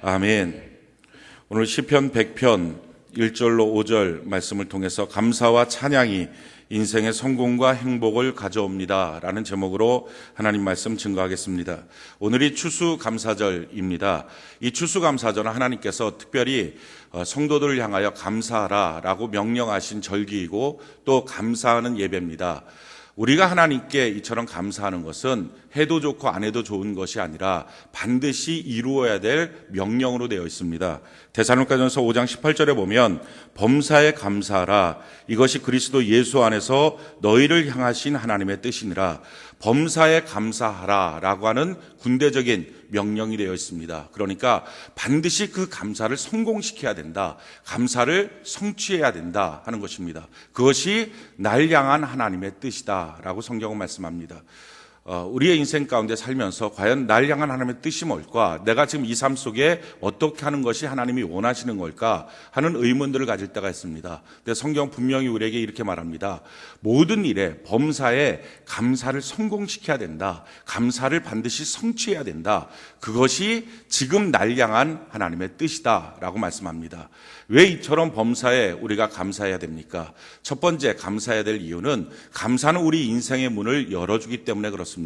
아멘. 오늘 시편 100편 1절로 5절 말씀을 통해서 감사와 찬양이 인생의 성공과 행복을 가져옵니다 라는 제목으로 하나님 말씀 증거하겠습니다. 오늘이 추수감사절입니다. 이 추수감사절은 하나님께서 특별히 성도들을 향하여 감사하라 라고 명령하신 절기이고 또 감사하는 예배입니다. 우리가 하나님께 이처럼 감사하는 것은 해도 좋고 안 해도 좋은 것이 아니라 반드시 이루어야 될 명령으로 되어 있습니다. 데살로니가전서 5장 18절에 보면 범사에 감사하라, 이것이 그리스도 예수 안에서 너희를 향하신 하나님의 뜻이니라. 범사에 감사하라 라고 하는 군대적인 명령이 되어 있습니다. 그러니까 반드시 그 감사를 성공시켜야 된다, 감사를 성취해야 된다 하는 것입니다. 그것이 날 향한 하나님의 뜻이다 라고 성경은 말씀합니다. 우리의 인생 가운데 살면서 과연 날 향한 하나님의 뜻이 뭘까? 내가 지금 이 삶 속에 어떻게 하는 것이 하나님이 원하시는 걸까? 하는 의문들을 가질 때가 있습니다. 근데 성경 분명히 우리에게 이렇게 말합니다. 모든 일에 범사에 감사를 성공시켜야 된다. 감사를 반드시 성취해야 된다. 그것이 지금 날 향한 하나님의 뜻이다 라고 말씀합니다. 왜 이처럼 범사에 우리가 감사해야 됩니까? 첫 번째 감사해야 될 이유는 감사는 우리 인생의 문을 열어주기 때문에 그렇습니다.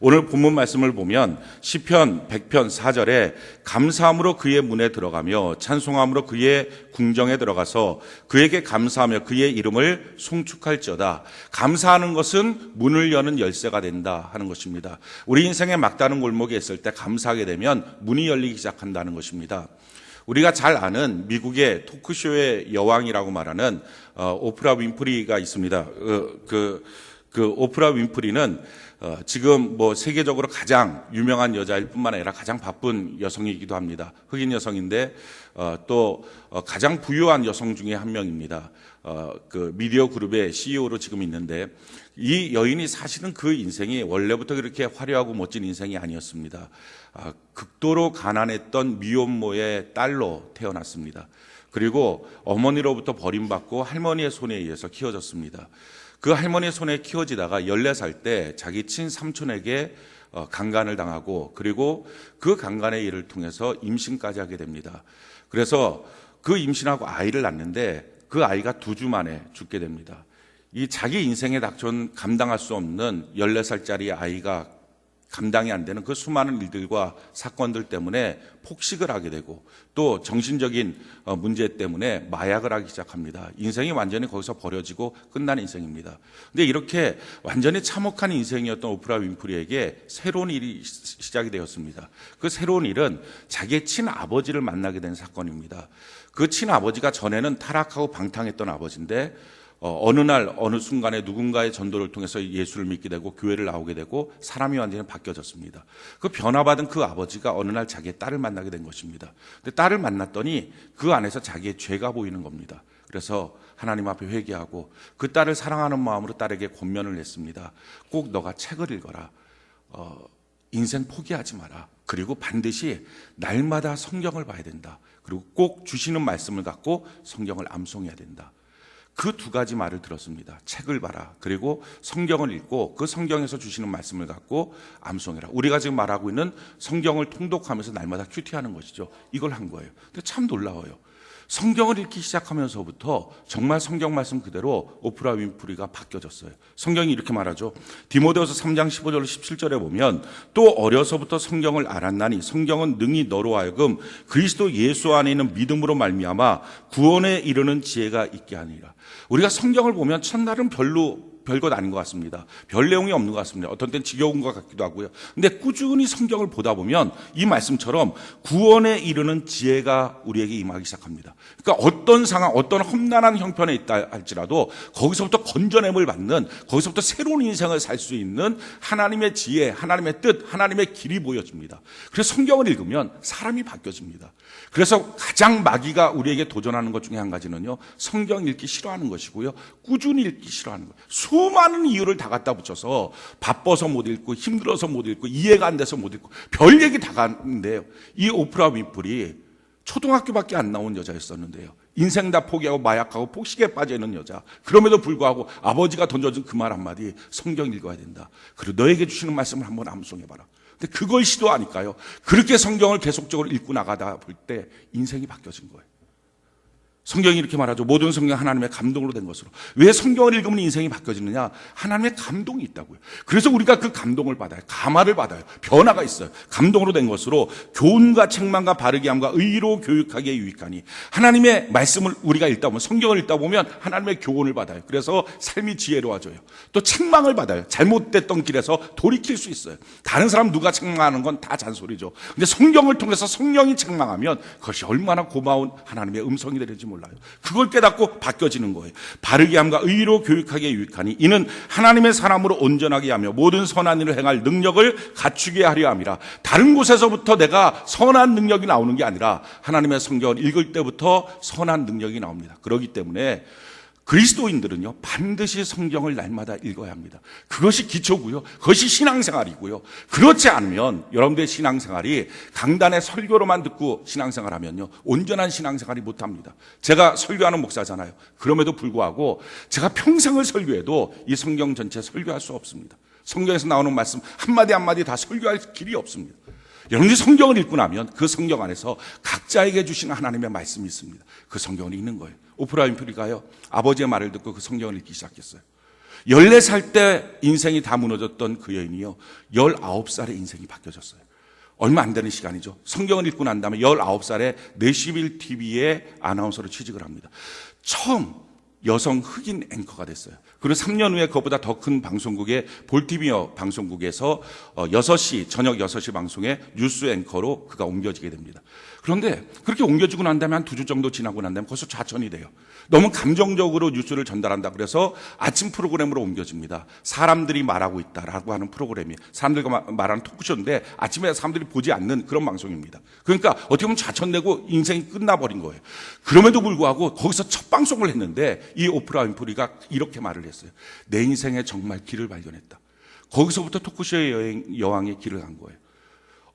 오늘 본문 말씀을 보면 시편 100편 4절에 감사함으로 그의 문에 들어가며 찬송함으로 그의 궁정에 들어가서 그에게 감사하며 그의 이름을 송축할지어다. 감사하는 것은 문을 여는 열쇠가 된다 하는 것입니다. 우리 인생의 막다른 골목에 있을 때 감사하게 되면 문이 열리기 시작한다는 것입니다. 우리가 잘 아는 미국의 토크쇼의 여왕이라고 말하는 오프라 윈프리가 있습니다. 그 오프라 윈프리는 지금 세계적으로 가장 유명한 여자일 뿐만 아니라 가장 바쁜 여성이기도 합니다. 흑인 여성인데 또 가장 부유한 여성 중에 한 명입니다. 그 미디어 그룹의 CEO로 지금 있는데, 이 여인이 사실은 그 인생이 원래부터 그렇게 화려하고 멋진 인생이 아니었습니다. 극도로 가난했던 미혼모의 딸로 태어났습니다. 그리고 어머니로부터 버림받고 할머니의 손에 의해서 키워졌습니다. 그 할머니의 손에 키워지다가 14살 때 자기 친삼촌에게 강간을 당하고, 그리고 그 강간의 일을 통해서 임신까지 하게 됩니다. 그래서 그 임신하고 아이를 낳는데 그 아이가 2주 만에 죽게 됩니다. 이 자기 인생에 닥쳐온 감당할 수 없는 14살짜리 아이가 감당이 안 되는 그 수많은 일들과 사건들 때문에 폭식을 하게 되고, 또 정신적인 문제 때문에 마약을 하기 시작합니다. 인생이 완전히 거기서 버려지고 끝난 인생입니다. 근데 이렇게 완전히 참혹한 인생이었던 오프라 윈프리에게 새로운 일이 시작이 되었습니다. 그 새로운 일은 자기의 친아버지를 만나게 된 사건입니다. 그 친아버지가 전에는 타락하고 방탕했던 아버지인데 어느 날 어느 순간에 누군가의 전도를 통해서 예수를 믿게 되고 교회를 나오게 되고 사람이 완전히 바뀌어졌습니다. 그 변화받은 그 아버지가 어느 날 자기의 딸을 만나게 된 것입니다. 근데 딸을 만났더니 그 안에서 자기의 죄가 보이는 겁니다. 그래서 하나님 앞에 회개하고 그 딸을 사랑하는 마음으로 딸에게 권면을 했습니다. 꼭 너가 책을 읽어라. 인생 포기하지 마라. 그리고 반드시 날마다 성경을 봐야 된다. 그리고 꼭 주시는 말씀을 갖고 성경을 암송해야 된다. 그 2가지 말을 들었습니다. 책을 봐라. 그리고 성경을 읽고 그 성경에서 주시는 말씀을 갖고 암송해라. 우리가 지금 말하고 있는 성경을 통독하면서 날마다 큐티하는 것이죠. 이걸 한 거예요. 근데 참 놀라워요. 성경을 읽기 시작하면서부터 정말 성경 말씀 그대로 오프라 윈프리가 바뀌어졌어요. 성경이 이렇게 말하죠. 디모데후서 3장 15절 17절에 보면 또 어려서부터 성경을 알았나니 성경은 능히 너로 하여금 그리스도 예수 안에 있는 믿음으로 말미암아 구원에 이르는 지혜가 있게 하니라. 우리가 성경을 보면 첫날은 별것 아닌 것 같습니다. 별 내용이 없는 것 같습니다. 어떤 때는 지겨운 것 같기도 하고요. 근데 꾸준히 성경을 보다 보면 이 말씀처럼 구원에 이르는 지혜가 우리에게 임하기 시작합니다. 그러니까 어떤 상황, 어떤 험난한 형편에 있다 할지라도 거기서부터 건져냄을 받는, 거기서부터 새로운 인생을 살 수 있는 하나님의 지혜, 하나님의 뜻, 하나님의 길이 보여집니다. 그래서 성경을 읽으면 사람이 바뀌어집니다. 그래서 가장 마귀가 우리에게 도전하는 것 중에 한 가지는요, 성경 읽기 싫어하는 것이고요, 꾸준히 읽기 싫어하는 거예요. 수많은 이유를 다 갖다 붙여서 바빠서 못 읽고 힘들어서 못 읽고 이해가 안 돼서 못 읽고 별 얘기 다 가는데요. 이 오프라 윈프리 초등학교밖에 안 나온 여자였었는데요. 인생 다 포기하고 마약하고 폭식에 빠져있는 여자. 그럼에도 불구하고 아버지가 던져준 그 말 한마디, 성경 읽어야 된다. 그리고 너에게 주시는 말씀을 한번 암송해봐라. 근데 그걸 시도하니까요. 그렇게 성경을 계속적으로 읽고 나가다 볼 때 인생이 바뀌어진 거예요. 성경이 이렇게 말하죠. 모든 성경 하나님의 감동으로 된 것으로. 왜 성경을 읽으면 인생이 바뀌어지느냐? 하나님의 감동이 있다고요. 그래서 우리가 그 감동을 받아요. 감화를 받아요. 변화가 있어요. 감동으로 된 것으로 교훈과 책망과 바르게 함과 의로 교육하기에 유익하니, 하나님의 말씀을 우리가 읽다 보면, 성경을 읽다 보면 하나님의 교훈을 받아요. 그래서 삶이 지혜로워져요. 또 책망을 받아요. 잘못됐던 길에서 돌이킬 수 있어요. 다른 사람 누가 책망하는 건 다 잔소리죠. 근데 성경을 통해서 성령이 책망하면 그것이 얼마나 고마운 하나님의 음성이 되는지 몰라요. 그걸 깨닫고 바뀌어지는 거예요. 바르게 함과 의로 교육하기에 유익하니 이는 하나님의 사람으로 온전하게 하며 모든 선한 일을 행할 능력을 갖추게 하려 함이라. 다른 곳에서부터 내가 선한 능력이 나오는 게 아니라 하나님의 성경을 읽을 때부터 선한 능력이 나옵니다. 그렇기 때문에 그리스도인들은요, 반드시 성경을 날마다 읽어야 합니다. 그것이 기초고요. 그것이 신앙생활이고요. 그렇지 않으면 여러분들의 신앙생활이 강단의 설교로만 듣고 신앙생활하면요, 온전한 신앙생활이 못합니다. 제가 설교하는 목사잖아요. 그럼에도 불구하고 제가 평생을 설교해도 이 성경 전체 설교할 수 없습니다. 성경에서 나오는 말씀 한마디 한마디 다 설교할 길이 없습니다. 여러분들이 성경을 읽고 나면 그 성경 안에서 각자에게 주신 하나님의 말씀이 있습니다. 그 성경을 읽는 거예요. 오프라 윈프리가요, 아버지의 말을 듣고 그 성경을 읽기 시작했어요. 14살 때 인생이 다 무너졌던 그 여인이요, 19살에 인생이 바뀌어졌어요. 얼마 안 되는 시간이죠. 성경을 읽고 난 다음에 19살에 내시빌 TV에 아나운서로 취직을 합니다. 처음 여성 흑인 앵커가 됐어요. 그리고 3년 후에 그것보다 더 큰 방송국의 볼티미어 방송국에서 6시, 저녁 6시 방송에 뉴스 앵커로 그가 옮겨지게 됩니다. 그런데 그렇게 옮겨지고 난 다음에 한 2주 정도 지나고 난 다음에 벌써 좌천이 돼요. 너무 감정적으로 뉴스를 전달한다 그래서 아침 프로그램으로 옮겨집니다. 사람들이 말하고 있다라고 하는 프로그램이, 사람들과 말하는 토크쇼인데 아침에 사람들이 보지 않는 그런 방송입니다. 그러니까 어떻게 보면 좌천되고 인생이 끝나버린 거예요. 그럼에도 불구하고 거기서 첫 방송을 했는데 이 오프라 윈프리가 이렇게 말을 했어요. 내 인생에 정말 길을 발견했다. 거기서부터 토크쇼의 여왕의 길을 간 거예요.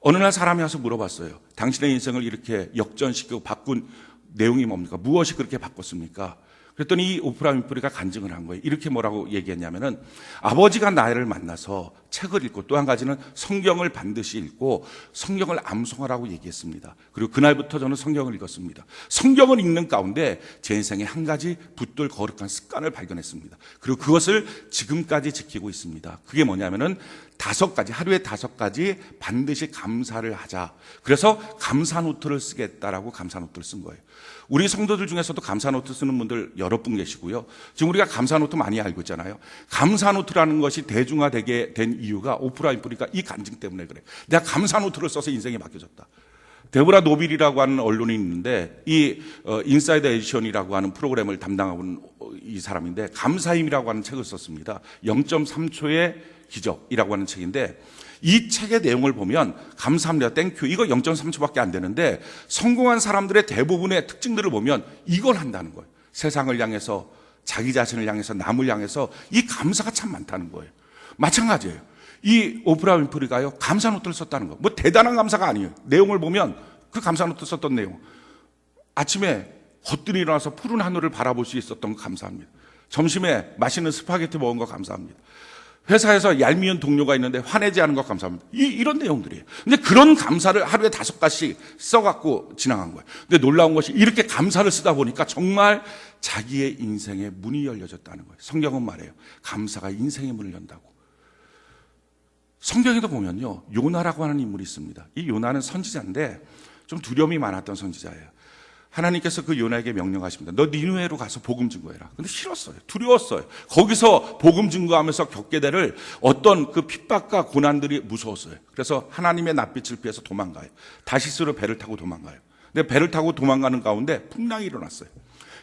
어느 날 사람이 와서 물어봤어요. 당신의 인생을 이렇게 역전시키고 바꾼 내용이 뭡니까? 무엇이 그렇게 바꿨습니까? 그랬더니 이 오프라 윈프리가 간증을 한 거예요. 이렇게 뭐라고 얘기했냐면은, 아버지가 나를 만나서 책을 읽고 또 한 가지는 성경을 반드시 읽고 성경을 암송하라고 얘기했습니다. 그리고 그날부터 저는 성경을 읽었습니다. 성경을 읽는 가운데 제 인생에 한 가지 붙들 거룩한 습관을 발견했습니다. 그리고 그것을 지금까지 지키고 있습니다. 그게 뭐냐면은 5가지, 하루에 5가지 반드시 감사를 하자. 그래서 감사 노트를 쓰겠다라고 감사 노트를 쓴 거예요. 우리 성도들 중에서도 감사 노트 쓰는 분들 여러 분 계시고요. 지금 우리가 감사 노트 많이 알고 있잖아요. 감사 노트라는 것이 대중화되게 된 이유가 오프라 윈프리가 이 간증 때문에 그래요. 내가 감사 노트를 써서 인생이 바뀌어졌다. 데보라 노빌이라고 하는 언론이 있는데, 이 인사이드 에디션이라고 하는 프로그램을 담당하고 있는 이 사람인데, 감사임이라고 하는 책을 썼습니다. 0.3초의 기적이라고 하는 책인데, 이 책의 내용을 보면 감사합니다, 땡큐, 이거 0.3초밖에 안 되는데 성공한 사람들의 대부분의 특징들을 보면 이걸 한다는 거예요. 세상을 향해서, 자기 자신을 향해서, 남을 향해서 이 감사가 참 많다는 거예요. 마찬가지예요. 이 오프라 윈프리가요, 감사 노트를 썼다는 거. 뭐 대단한 감사가 아니에요. 내용을 보면 그 감사 노트 썼던 내용, 아침에 헛들이 일어나서 푸른 하늘을 바라볼 수 있었던 거 감사합니다. 점심에 맛있는 스파게티 먹은 거 감사합니다. 회사에서 얄미운 동료가 있는데 화내지 않은 것 감사합니다. 이런 내용들이에요. 근데 그런 감사를 하루에 5가지씩 써갖고 지나간 거예요. 근데 놀라운 것이 이렇게 감사를 쓰다 보니까 정말 자기의 인생의 문이 열려졌다는 거예요. 성경은 말해요. 감사가 인생의 문을 연다고. 성경에도 보면요, 요나라고 하는 인물이 있습니다. 이 요나는 선지자인데 좀 두려움이 많았던 선지자예요. 하나님께서 그 요나에게 명령하십니다. 너 니느웨로 가서 복음 증거해라. 근데 싫었어요. 두려웠어요. 거기서 복음 증거하면서 겪게 될 어떤 그 핍박과 고난들이 무서웠어요. 그래서 하나님의 낯빛을 피해서 도망가요. 다시스로 배를 타고 도망가요. 근데 배를 타고 도망가는 가운데 풍랑이 일어났어요.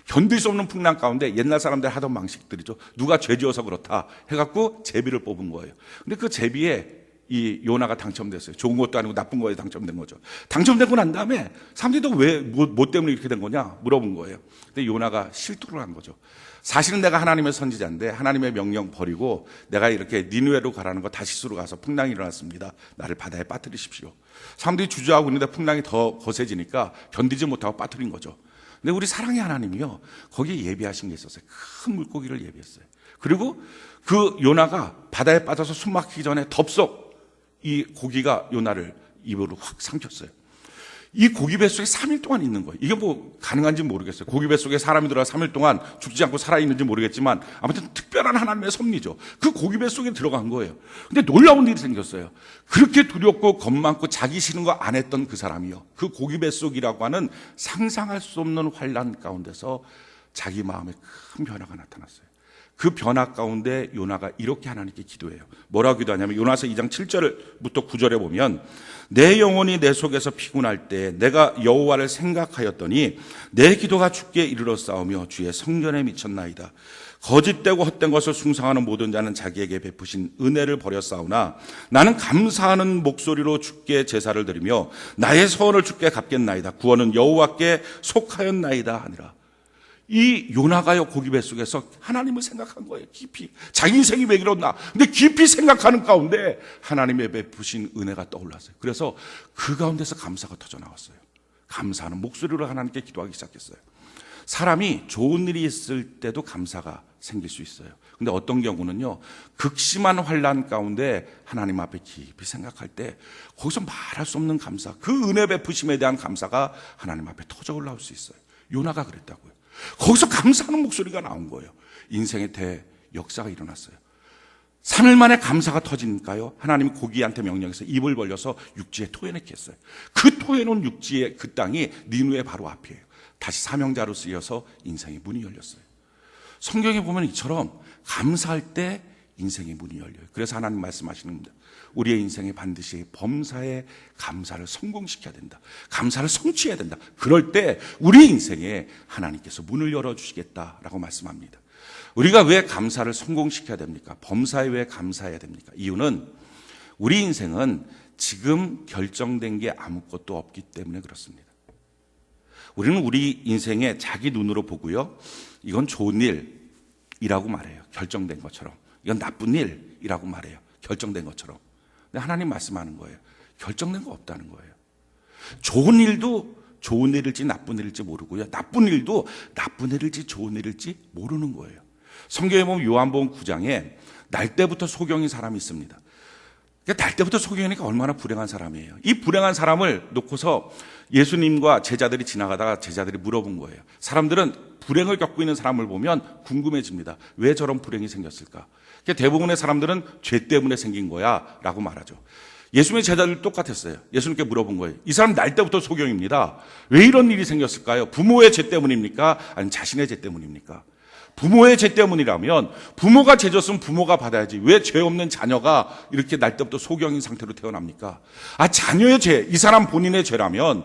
견딜 수 없는 풍랑 가운데 옛날 사람들 하던 방식들이죠. 누가 죄 지어서 그렇다 해갖고 제비를 뽑은 거예요. 근데 그 제비에 이 요나가 당첨됐어요. 좋은 것도 아니고 나쁜 거에 당첨된 거죠. 당첨되고 난 다음에 사람들이 왜, 뭐 때문에 이렇게 된 거냐 물어본 거예요. 근데 요나가 실토를 한 거죠. 사실은 내가 하나님의 선지자인데 하나님의 명령 버리고 내가 이렇게 니느웨로 가라는 거 다시스로 가서 풍랑이 일어났습니다. 나를 바다에 빠뜨리십시오. 사람들이 주저하고 있는데 풍랑이 더 거세지니까 견디지 못하고 빠뜨린 거죠. 근데 우리 사랑의 하나님이요, 거기에 예비하신 게 있었어요. 큰 물고기를 예비했어요. 그리고 그 요나가 바다에 빠져서 숨 막히기 전에 덥석 이 고기가 요나를 입으로 확 삼켰어요. 이 고기 뱃속에 3일 동안 있는 거예요. 이게 뭐 가능한지 모르겠어요. 고기 뱃속에 사람이 들어가 3일 동안 죽지 않고 살아있는지 모르겠지만 아무튼 특별한 하나님의 섭리죠. 그 고기 뱃속에 들어간 거예요. 근데 놀라운 일이 생겼어요. 그렇게 두렵고 겁 많고 자기 싫은 거 안 했던 그 사람이요, 그 고기 뱃속이라고 하는 상상할 수 없는 환난 가운데서 자기 마음에 큰 변화가 나타났어요. 그 변화 가운데 요나가 이렇게 하나님께 기도해요. 뭐라고 기도하냐면 요나서 2장 7절부터 9절에 보면, 내 영혼이 내 속에서 피곤할 때 내가 여호와를 생각하였더니 내 기도가 주께 이르러 싸우며 주의 성전에 미쳤나이다. 거짓되고 헛된 것을 숭상하는 모든 자는 자기에게 베푸신 은혜를 버려 싸우나 나는 감사하는 목소리로 주께 제사를 드리며 나의 서원을 주께 갚겠나이다. 구원은 여호와께 속하였나이다 하니라. 이 요나가요, 고기 뱃속에서 하나님을 생각한 거예요. 깊이. 자기 인생이 왜 이렇나. 근데 깊이 생각하는 가운데 하나님의 베푸신 은혜가 떠올랐어요. 그래서 그 가운데서 감사가 터져 나왔어요. 감사하는 목소리로 하나님께 기도하기 시작했어요. 사람이 좋은 일이 있을 때도 감사가 생길 수 있어요. 근데 어떤 경우는요, 극심한 환난 가운데 하나님 앞에 깊이 생각할 때 거기서 말할 수 없는 감사, 그 은혜 베푸심에 대한 감사가 하나님 앞에 터져 올라올 수 있어요. 요나가 그랬다고요. 거기서 감사하는 목소리가 나온 거예요. 인생의 대역사가 일어났어요. 3일 만에 감사가 터지니까요, 하나님이 고기한테 명령해서 입을 벌려서 육지에 토해내게 했어요. 그 토해놓은 육지의 그 땅이 니누의 바로 앞이에요. 다시 사명자로 쓰여서 인생의 문이 열렸어요. 성경에 보면 이처럼 감사할 때 인생의 문이 열려요. 그래서 하나님 말씀하시는 겁니다. 우리의 인생에 반드시 범사에 감사를 성공시켜야 된다. 감사를 성취해야 된다. 그럴 때 우리 인생에 하나님께서 문을 열어주시겠다라고 말씀합니다. 우리가 왜 감사를 성공시켜야 됩니까? 범사에 왜 감사해야 됩니까? 이유는 우리 인생은 지금 결정된 게 아무것도 없기 때문에 그렇습니다. 우리는 우리 인생에 자기 눈으로 보고요, 이건 좋은 일이라고 말해요. 결정된 것처럼. 이건 나쁜 일이라고 말해요. 결정된 것처럼. 근데 하나님 말씀하는 거예요. 결정된 거 없다는 거예요. 좋은 일도 좋은 일일지 나쁜 일일지 모르고요, 나쁜 일도 나쁜 일일지 좋은 일일지 모르는 거예요. 성경에 보면 요한복음 9장에 날 때부터 소경인 사람이 있습니다. 그러니까 날 때부터 소경이니까 얼마나 불행한 사람이에요. 이 불행한 사람을 놓고서 예수님과 제자들이 지나가다가 제자들이 물어본 거예요. 사람들은 불행을 겪고 있는 사람을 보면 궁금해집니다. 왜 저런 불행이 생겼을까? 그러니까 대부분의 사람들은 죄 때문에 생긴 거야 라고 말하죠. 예수님의 제자들 똑같았어요. 예수님께 물어본 거예요. 이 사람 날 때부터 소경입니다. 왜 이런 일이 생겼을까요? 부모의 죄 때문입니까? 아니면 자신의 죄 때문입니까? 부모의 죄 때문이라면 부모가 죄 졌으면 부모가 받아야지. 왜 죄 없는 자녀가 이렇게 날 때부터 소경인 상태로 태어납니까? 자녀의 죄, 이 사람 본인의 죄라면,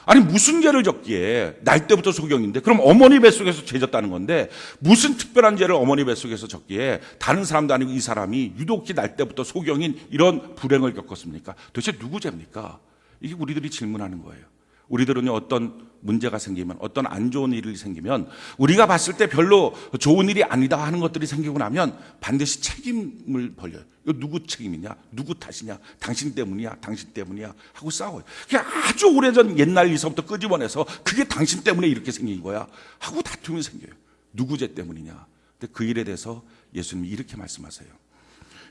아니 무슨 죄를 졌기에 날 때부터 소경인데, 그럼 어머니 뱃속에서 죄 졌다는 건데 무슨 특별한 죄를 어머니 뱃속에서 졌기에 다른 사람도 아니고 이 사람이 유독히 날 때부터 소경인 이런 불행을 겪었습니까? 도대체 누구 죄입니까? 이게 우리들이 질문하는 거예요. 우리들은요, 어떤 문제가 생기면, 어떤 안 좋은 일이 생기면, 우리가 봤을 때 별로 좋은 일이 아니다 하는 것들이 생기고 나면 반드시 책임을 벌려요. 이거 누구 책임이냐? 누구 탓이냐? 당신 때문이야? 당신 때문이야? 하고 싸워요. 그게 아주 오래전 옛날 일서부터 끄집어내서 그게 당신 때문에 이렇게 생긴 거야 하고 다툼이 생겨요. 누구 죄 때문이냐? 근데 그 일에 대해서 예수님이 이렇게 말씀하세요.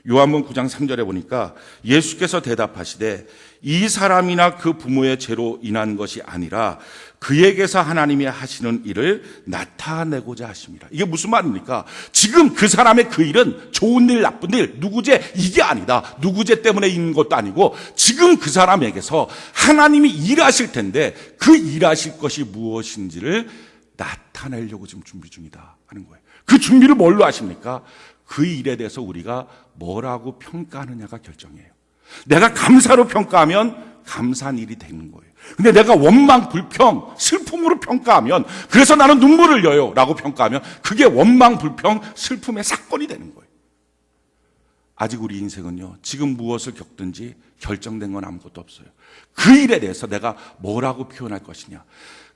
요한복음 9장 3절에 보니까 예수께서 대답하시되 이 사람이나 그 부모의 죄로 인한 것이 아니라 그에게서 하나님이 하시는 일을 나타내고자 하십니다. 이게 무슨 말입니까? 지금 그 사람의 그 일은 좋은 일, 나쁜 일, 누구 죄 이게 아니다. 누구 죄 때문에 있는 것도 아니고 지금 그 사람에게서 하나님이 일하실 텐데 그 일하실 것이 무엇인지를 나타내려고 지금 준비 중이다 하는 거예요. 그 준비를 뭘로 하십니까? 그 일에 대해서 우리가 뭐라고 평가하느냐가 결정이에요. 내가 감사로 평가하면 감사한 일이 되는 거예요. 근데 내가 원망, 불평, 슬픔으로 평가하면, 그래서 나는 눈물을 흘려요 라고 평가하면 그게 원망, 불평, 슬픔의 사건이 되는 거예요. 아직 우리 인생은요, 지금 무엇을 겪든지 결정된 건 아무것도 없어요. 그 일에 대해서 내가 뭐라고 표현할 것이냐.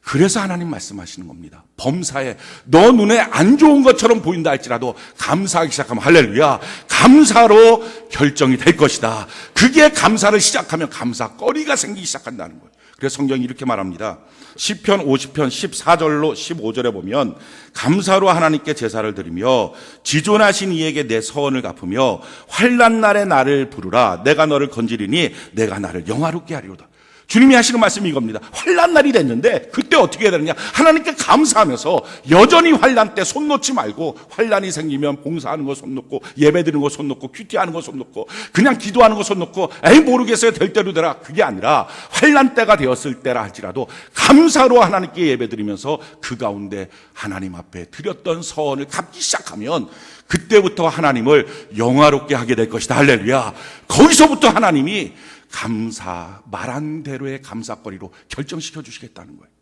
그래서 하나님 말씀하시는 겁니다. 범사에 너 눈에 안 좋은 것처럼 보인다 할지라도 감사하기 시작하면 할렐루야, 감사로 결정이 될 것이다. 그게 감사를 시작하면 감사거리가 생기기 시작한다는 거예요. 그래서 성경이 이렇게 말합니다. 시편 50편 14절로 15절에 보면 감사로 하나님께 제사를 드리며 지존하신 이에게 내 서원을 갚으며 환난 날에 나를 부르라. 내가 너를 건지리니 내가 나를 영화롭게 하리로다. 주님이 하시는 말씀이 이겁니다. 환난 날이 됐는데 그때 어떻게 해야 되느냐? 하나님께 감사하면서 여전히 환난 때 손 놓지 말고, 환난이 생기면 봉사하는 거 손 놓고, 예배드리는 거 손 놓고, 큐티하는 거 손 놓고, 그냥 기도하는 거 손 놓고 에이 모르겠어요 될 대로 되라, 그게 아니라 환난 때가 되었을 때라 할지라도 감사로 하나님께 예배드리면서 그 가운데 하나님 앞에 드렸던 서원을 갚기 시작하면 그때부터 하나님을 영화롭게 하게 될 것이다. 할렐루야. 거기서부터 하나님이 감사, 말한 대로의 감사거리로 결정시켜 주시겠다는 거예요.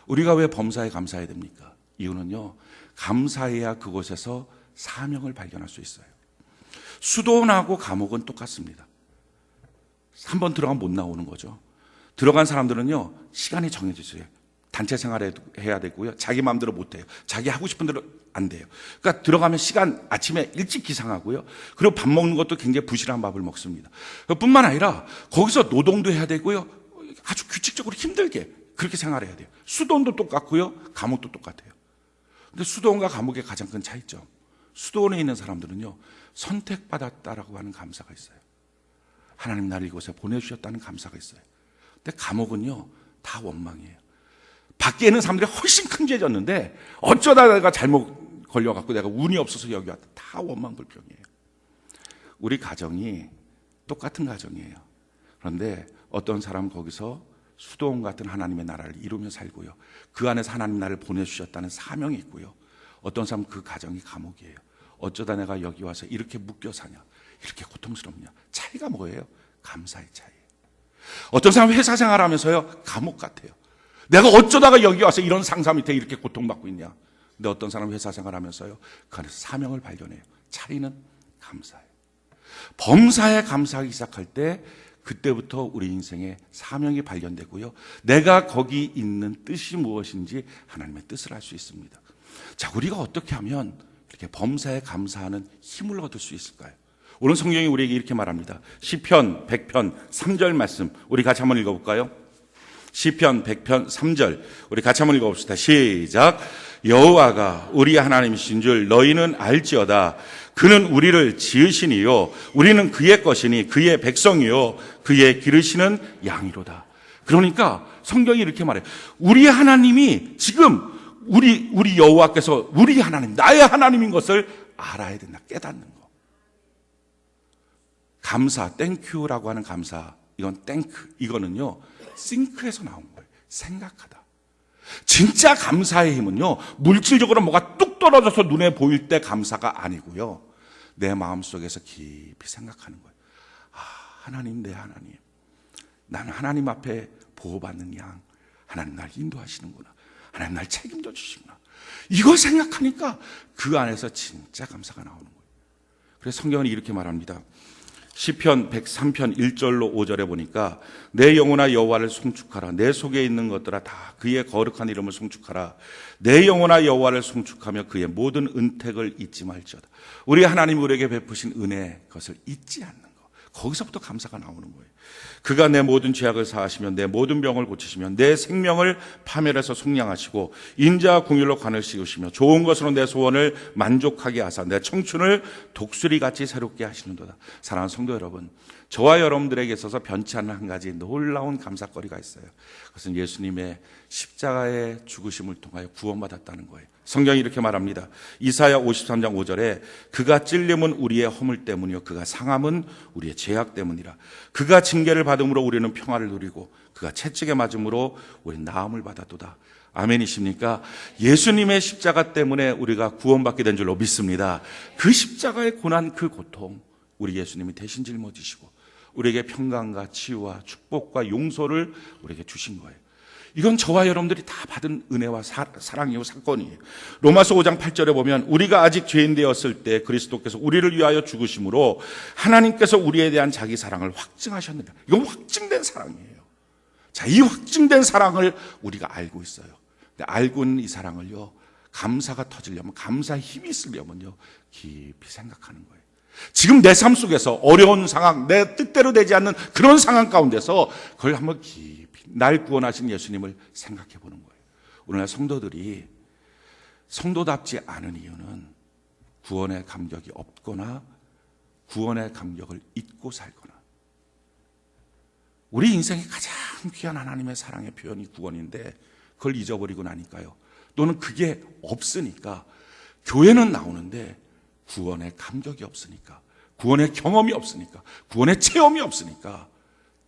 우리가 왜 범사에 감사해야 됩니까? 이유는요, 감사해야 그곳에서 사명을 발견할 수 있어요. 수도원하고 감옥은 똑같습니다. 한 번 들어가면 못 나오는 거죠. 들어간 사람들은요, 시간이 정해져 있어요. 단체 생활해야 되고요, 자기 마음대로 못 해요. 자기 하고 싶은 대로 안 돼요. 그러니까 들어가면 시간 아침에 일찍 기상하고요, 그리고 밥 먹는 것도 굉장히 부실한 밥을 먹습니다. 뿐만 아니라 거기서 노동도 해야 되고요, 아주 규칙적으로 힘들게 그렇게 생활해야 돼요. 수도원도 똑같고요, 감옥도 똑같아요. 근데 수도원과 감옥의 가장 큰 차이점, 수도원에 있는 사람들은요, 선택받았다라고 하는 감사가 있어요. 하나님 나를 이곳에 보내주셨다는 감사가 있어요. 근데 감옥은요, 다 원망이에요. 밖에 있는 사람들이 훨씬 큰 죄 졌는데 어쩌다 내가 잘못 걸려갖고 내가 운이 없어서 여기 왔다. 다 원망불평이에요. 우리 가정이 똑같은 가정이에요. 그런데 어떤 사람은 거기서 수도원 같은 하나님의 나라를 이루며 살고요, 그 안에서 하나님 나를 보내주셨다는 사명이 있고요, 어떤 사람은 그 가정이 감옥이에요. 어쩌다 내가 여기 와서 이렇게 묶여 사냐, 이렇게 고통스럽냐. 차이가 뭐예요? 감사의 차이예요. 어떤 사람은 회사 생활하면서요, 감옥 같아요. 내가 어쩌다가 여기 와서 이런 상사 밑에 이렇게 고통받고 있냐. 근데 어떤 사람은 회사 생활하면서요, 그 안에서 사명을 발견해요. 차이는 감사예요. 범사에 감사하기 시작할 때 그때부터 우리 인생에 사명이 발견되고요, 내가 거기 있는 뜻이 무엇인지 하나님의 뜻을 알 수 있습니다. 자, 우리가 어떻게 하면 이렇게 범사에 감사하는 힘을 얻을 수 있을까요? 오늘 성경이 우리에게 이렇게 말합니다. 시편 100편 3절 말씀 우리 같이 한번 읽어볼까요? 시편 100편 3절 우리 같이 한번 읽어봅시다. 시작. 여호와가 우리 하나님이신 줄 너희는 알지어다. 그는 우리를 지으시니요 우리는 그의 것이니 그의 백성이요 그의 기르시는 양이로다. 그러니까 성경이 이렇게 말해요. 우리 하나님이 지금 우리 여호와께서 우리 하나님, 나의 하나님인 것을 알아야 된다. 깨닫는 거. 감사, 땡큐라고 하는 감사, 이건 땡크, 이거는요 싱크에서 나온 거예요. 생각하다. 진짜 감사의 힘은요, 물질적으로 뭐가 뚝 떨어져서 눈에 보일 때 감사가 아니고요, 내 마음속에서 깊이 생각하는 거예요. 아, 하나님, 내 하나님, 나는 하나님 앞에 보호받는 양, 하나님 날 인도하시는구나, 하나님 날 책임져 주시구나. 이걸 생각하니까 그 안에서 진짜 감사가 나오는 거예요. 그래서 성경은 이렇게 말합니다. 시편 103편 1절로 5절에 보니까 내 영혼아 여호와를 송축하라. 내 속에 있는 것들아 다 그의 거룩한 이름을 송축하라. 내 영혼아 여호와를 송축하며 그의 모든 은택을 잊지 말지어다. 우리 하나님 우리에게 베푸신 은혜, 그것을 잊지 않는 것, 거기서부터 감사가 나오는 거예요. 그가 내 모든 죄악을 사하시며 내 모든 병을 고치시며 내 생명을 파멸해서 속량하시고 인자와 공의로 관을 씌우시며 좋은 것으로 내 소원을 만족하게 하사 내 청춘을 독수리같이 새롭게 하시는도다. 사랑하는 성도 여러분, 저와 여러분들에게 있어서 변치 않는 한 가지 놀라운 감사거리가 있어요. 그것은 예수님의 십자가의 죽으심을 통하여 구원받았다는 거예요. 성경이 이렇게 말합니다. 이사야 53장 5절에 그가 찔림은 우리의 허물 때문이요 그가 상함은 우리의 죄악 때문이라. 그가 징계를 받음으로 우리는 평화를 누리고 그가 채찍에 맞음으로 우리는 나음을 받았도다. 아멘이십니까? 예수님의 십자가 때문에 우리가 구원받게 된 줄로 믿습니다. 그 십자가의 고난, 그 고통, 우리 예수님이 대신 짊어지시고 우리에게 평강과 치유와 축복과 용서를 우리에게 주신 거예요. 이건 저와 여러분들이 다 받은 은혜와 사랑이고 사건이에요. 로마서 5장 8절에 보면 우리가 아직 죄인 되었을 때 그리스도께서 우리를 위하여 죽으심으로 하나님께서 우리에 대한 자기 사랑을 확증하셨느니라. 이건 확증된 사랑이에요. 자, 이 확증된 사랑을 우리가 알고 있어요. 근데 알고 있는 이 사랑을요, 감사가 터지려면, 감사의 힘이 있으려면요, 깊이 생각하는 거예요. 지금 내 삶 속에서 어려운 상황, 내 뜻대로 되지 않는 그런 상황 가운데서 그걸 한번 깊이 날 구원하신 예수님을 생각해 보는 거예요. 오늘날 성도들이 성도답지 않은 이유는 구원의 감격이 없거나 구원의 감격을 잊고 살거나, 우리 인생의 가장 귀한 하나님의 사랑의 표현이 구원인데 그걸 잊어버리고 나니까요. 또는 그게 없으니까 교회는 나오는데 구원의 감격이 없으니까, 구원의 경험이 없으니까, 구원의 체험이 없으니까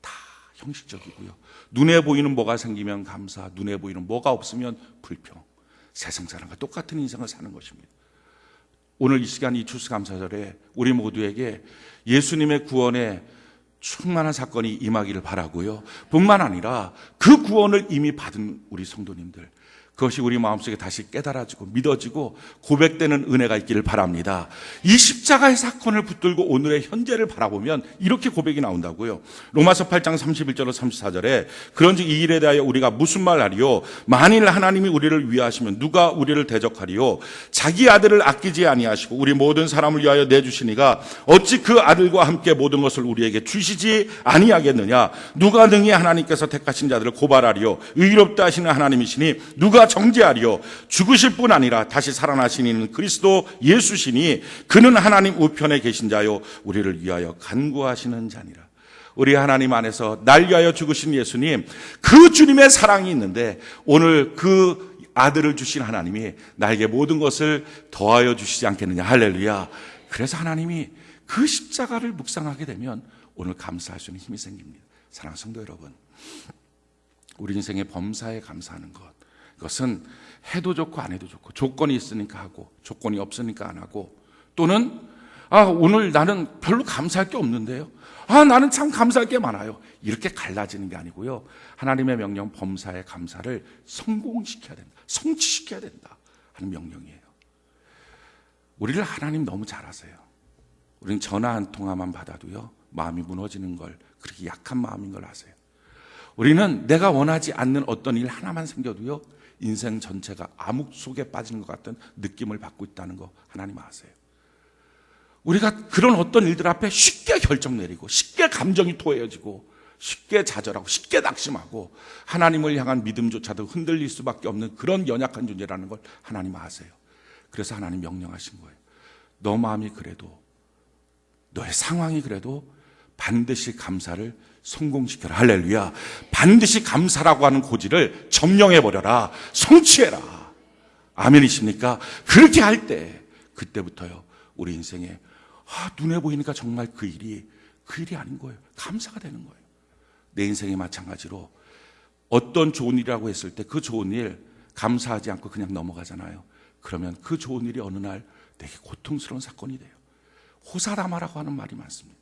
다 형식적이고요. 눈에 보이는 뭐가 생기면 감사, 눈에 보이는 뭐가 없으면 불평. 세상 사람과 똑같은 인생을 사는 것입니다. 오늘 이 시간 이 추수감사절에 우리 모두에게 예수님의 구원의 충만한 사건이 임하기를 바라고요. 뿐만 아니라 그 구원을 이미 받은 우리 성도님들, 그것이 우리 마음속에 다시 깨달아지고 믿어지고 고백되는 은혜가 있기를 바랍니다. 이 십자가의 사건을 붙들고 오늘의 현재를 바라보면 이렇게 고백이 나온다고요. 로마서 8장 31절로 34절에 그런즉 이 일에 대하여 우리가 무슨 말하리요? 만일 하나님이 우리를 위하시면 누가 우리를 대적하리요? 자기 아들을 아끼지 아니하시고 우리 모든 사람을 위하여 내주시니가 어찌 그 아들과 함께 모든 것을 우리에게 주시지 아니하겠느냐? 누가 능히 하나님께서 택하신 자들을 고발하리요? 의롭다 하시는 하나님이시니 누가 정죄하리요? 죽으실 뿐 아니라 다시 살아나신 이는 그리스도 예수시니 그는 하나님 우편에 계신 자요 우리를 위하여 간구하시는 자니라. 우리 하나님 안에서 날 위하여 죽으신 예수님, 그 주님의 사랑이 있는데 오늘 그 아들을 주신 하나님이 나에게 모든 것을 더하여 주시지 않겠느냐. 할렐루야. 그래서 하나님이 그 십자가를 묵상하게 되면 오늘 감사할 수 있는 힘이 생깁니다. 사랑하는 성도 여러분, 우리 인생의 범사에 감사하는 것, 그것은 해도 좋고 안 해도 좋고, 조건이 있으니까 하고 조건이 없으니까 안 하고, 또는 오늘 나는 별로 감사할 게 없는데요, 나는 참 감사할 게 많아요, 이렇게 갈라지는 게 아니고요. 하나님의 명령 범사의 감사를 성공시켜야 된다, 성취시켜야 된다 하는 명령이에요. 우리를 하나님 너무 잘 아세요. 우리는 전화 한 통화만 받아도요 마음이 무너지는 걸, 그렇게 약한 마음인 걸 아세요. 우리는 내가 원하지 않는 어떤 일 하나만 생겨도요 인생 전체가 암흑 속에 빠지는 것 같은 느낌을 받고 있다는 거 하나님 아세요. 우리가 그런 어떤 일들 앞에 쉽게 결정 내리고, 쉽게 감정이 토해지고, 쉽게 좌절하고, 쉽게 낙심하고, 하나님을 향한 믿음조차도 흔들릴 수밖에 없는 그런 연약한 존재라는 걸 하나님 아세요. 그래서 하나님 명령하신 거예요. 너 마음이 그래도, 너의 상황이 그래도 반드시 감사를 성공시켜라. 할렐루야. 반드시 감사라고 하는 고지를 점령해버려라. 성취해라. 아멘이십니까? 그렇게 할 때, 그때부터요 우리 인생에 눈에 보이니까 정말 그 일이 아닌 거예요. 감사가 되는 거예요. 내 인생에 마찬가지로 어떤 좋은 일이라고 했을 때 그 좋은 일 감사하지 않고 그냥 넘어가잖아요. 그러면 그 좋은 일이 어느 날 되게 고통스러운 사건이 돼요. 호사라마라고 하는 말이 많습니다.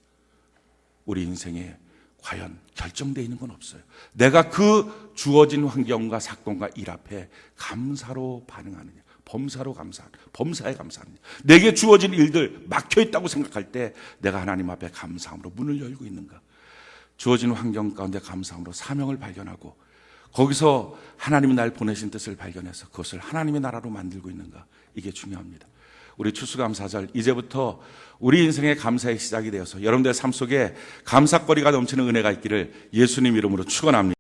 우리 인생에 과연 결정되어 있는 건 없어요. 내가 그 주어진 환경과 사건과 일 앞에 감사로 반응하느냐, 범사로 감사하느냐, 범사에 감사하느냐. 내게 주어진 일들 막혀있다고 생각할 때 내가 하나님 앞에 감사함으로 문을 열고 있는가, 주어진 환경 가운데 감사함으로 사명을 발견하고 거기서 하나님이 날 보내신 뜻을 발견해서 그것을 하나님의 나라로 만들고 있는가, 이게 중요합니다. 우리 추수감사절, 이제부터 우리 인생의 감사의 시작이 되어서 여러분들의 삶 속에 감사거리가 넘치는 은혜가 있기를 예수님 이름으로 축원합니다.